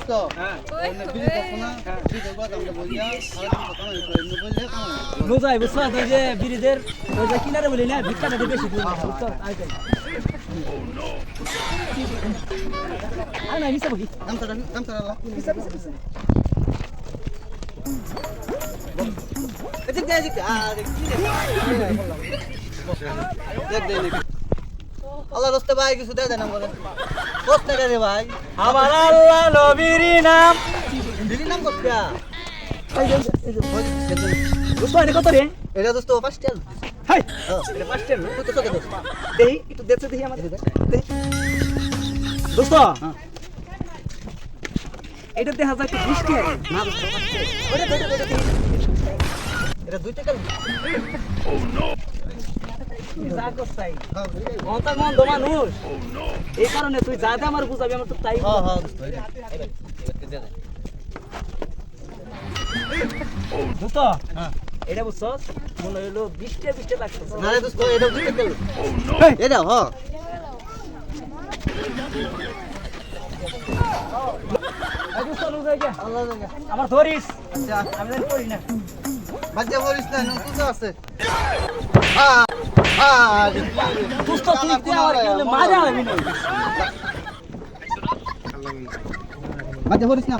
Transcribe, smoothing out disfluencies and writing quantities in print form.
দোস্ত এনে বিলি করছ না ঠিক আছে আমরা বলিয়া আর কথা না এনে বললে কাম বুঝাই বুঝছ তুই যে বিরিদের ওই যে কিনারে বলি না ভিক্ষাটা দিয়ে বেশি দিন বুঝছ আই যাই আর না নিছে বকি কাম করা নিছে এদিক দে এদিক আর কি দেখ দে আল্লাহ রাস্তে ভাই কিছু দে দেন আমারে কত টাকা রে ভাই আমার আল্লাহ নবীর নাম দিদি নাম কত টাকা এই যে বুঝছ এটা কত রে এটা দোস্ত 5 টাকা হাই এটা ফার্স্ট টাইম কত টাকা দোস্ত দেই একটু দেখতে দেখি আমাদের দেই দোস্ত এটা দেখা যায় একটু বৃষ্টি আর না দোস্ত ওটা এটা 2 টাকা যা করছাই অন্তর মন দো মানুষ এই কারণে তুই যা দে আমার বুঝাবি আমার তো তাই হ্যাঁ হ্যাঁ দোস্ত এটা দে দে দোস্ত হ্যাঁ এটা বুঝছস মনে হইলো 20 লাগতেছে না রে দোস্ত এটা 2 টাকা এটা হ্যাঁ এই দোস্ত লুজ হয়ে গেছে আল্লাহ জানে আমার ধরিস আচ্ছা আমি জানি করি না বাজে বলিস না নতুন তো আছে হ্যাঁ দোস্ত তুই তে আমার কি মারা হবি না বাজে বলিস না